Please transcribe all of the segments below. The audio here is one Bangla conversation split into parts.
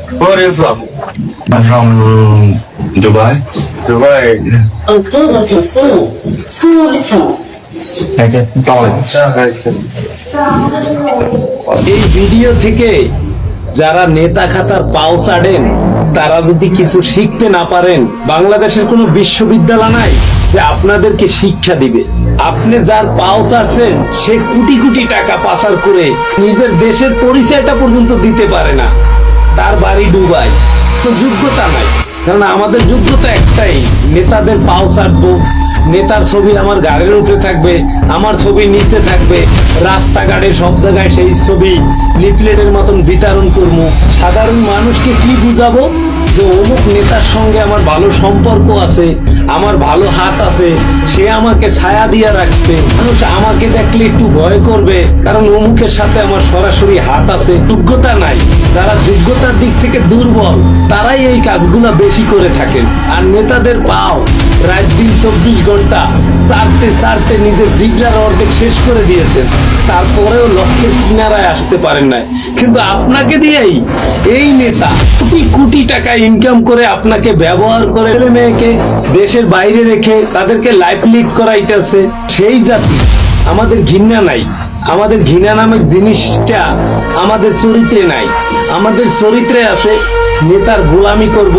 Where are you from? I'm from Dubai. Dubai. Include PC, full France. Okay. এই ভিডিও থেকে যারা নেতা খাতার পাও চাড়েন তারা যদি কিছু শিখতে না পারেন, বাংলাদেশের কোনো বিশ্ববিদ্যালয় নাই যে আপনাদেরকে শিক্ষা দিবে। আপনি যার পাও চাড়ছেন সে কোটি কোটি টাকা পাচার করে নিজের দেশের পরিচয়টা পর্যন্ত দিতে পারে না, তার বাড়ি ডুবাই, তো যোগ্যতা নাই। কারণ আমাদের যোগ্যতা একটাই, নেতাদের পাও চাটবো, নেতার ছবি আমার গাড়ির উপরে থাকবে, আমার ছবি নিচে থাকবে, রাস্তাঘাটে সব জায়গায় সেই ছবি লিফলেটের মতন বিতরণ করবো। সাধারণ মানুষকে কি বুঝাবো যে অমুক নেতার সঙ্গে আমার ভালো সম্পর্ক আছে, আমার ভালো হাত আছে, সে আমাকে ছায়া দিয়ে রাখছে, মানুষ আমাকে দেখলে একটু ভয় করবে কারণ অমুকের সাথে আমার সরাসরি হাত আছে। যোগ্যতা নাই, যারা যোগ্যতার দিক থেকে দুর্বল তারাই এই কাজগুলা বেশি করে থাকেন। আর নেতাদের পাও রাত দিন 24 ঘন্টা চারতে চারতে নিজের জিগরার অর্ধেক শেষ করে দিয়েছেন, তারপরেও লক্ষ্যের কিনারায় আসতে পারেন নাই। কিন্তু আপনাকে দিয়েই এই নেতা কোটি কোটি টাকা ইনকাম করে আপনাকে ব্যবহার করে ছেলে মেয়েকে দেশের বাইরে রেখে তাদেরকে লাইফ লিড করাইতেছে। সেই জাতি আমাদের ঘৃণা নাই, আমাদের ঘৃণা নামক জিনিসটা আমাদের চরিত্রে নাই। আমাদের চরিত্রে আছে নেতার গোলামি করব,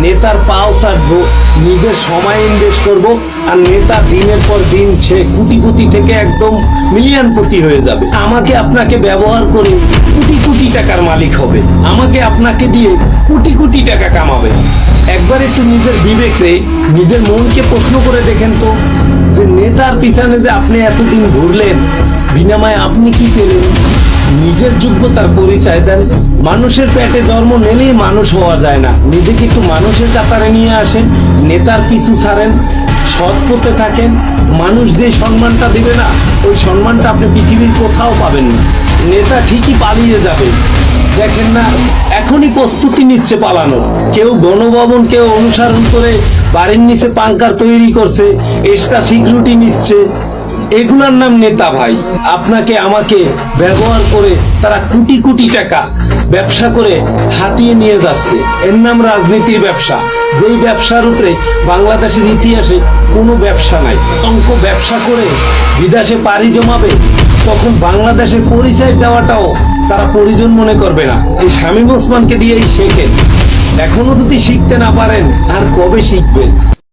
নেতার পাও চাটবো, নিজের সময় ইনভেস্ট করব, আর নেতা দিনের পর দিন সে কোটি থেকে একদম মিলিয়নপতি হয়ে যাবে। আমাকে আপনাকে ব্যবহার করে কোটি টাকার মালিক হবে, আমাকে আপনাকে দিয়ে কোটি টাকা কামাবে। একবার একটু নিজের বিবেকে নিজের মনকে প্রশ্ন করে দেখেন তো, যে নেতার পিছনে যে আপনি এতদিন ঘুরলেন, বিনিময়ে আপনি কি পেলেন? নিজের যোগ্যতার পরিচয় দেন। মানুষের পেটে জন্ম নিলেই মানুষ হওয়া যায় না, নিজেকে একটু মানুষের কাতারে নিয়ে আসেন, নেতার পিছু ছাড়েন, সৎ পথে থাকেন। মানুষ যে সম্মানটা দিবে না, ওই সম্মানটা আপনি পৃথিবীর কোথাও পাবেন না। নেতা ঠিকই পালিয়ে যাবে, দেখেন না এখনই প্রস্তুতি নিচ্ছে পালানোর। কেউ গণভবন কেউ অনুসরণ করে বাড়ির নিচে পাঙ্কার তৈরি করছে, এক্সট্রা সিকিউরিটি নিচ্ছে, এগুলার নাম নেতা ভাই। আপনাকে আমাকে ব্যবহার করে তারা কোটি টাকা ব্যবসা করে হাতিয়ে নিয়ে যাচ্ছে, এর নাম রাজনীতির ব্যবসা। যেই ব্যবসার উপরে বাংলাদেশের ইতিহাসে কোনো ব্যবসা নাই। অঙ্ক ব্যবসা করে বিদেশে পাড়ি জমাবে, তখন বাংলাদেশের পরিচয় দেওয়াটাও তারা প্রয়োজন মনে করবে না। এই শামীম ওসমানকে দিয়েই শেখেন। এখনো যদি শিখতে না পারেন আর কবে শিখবেন?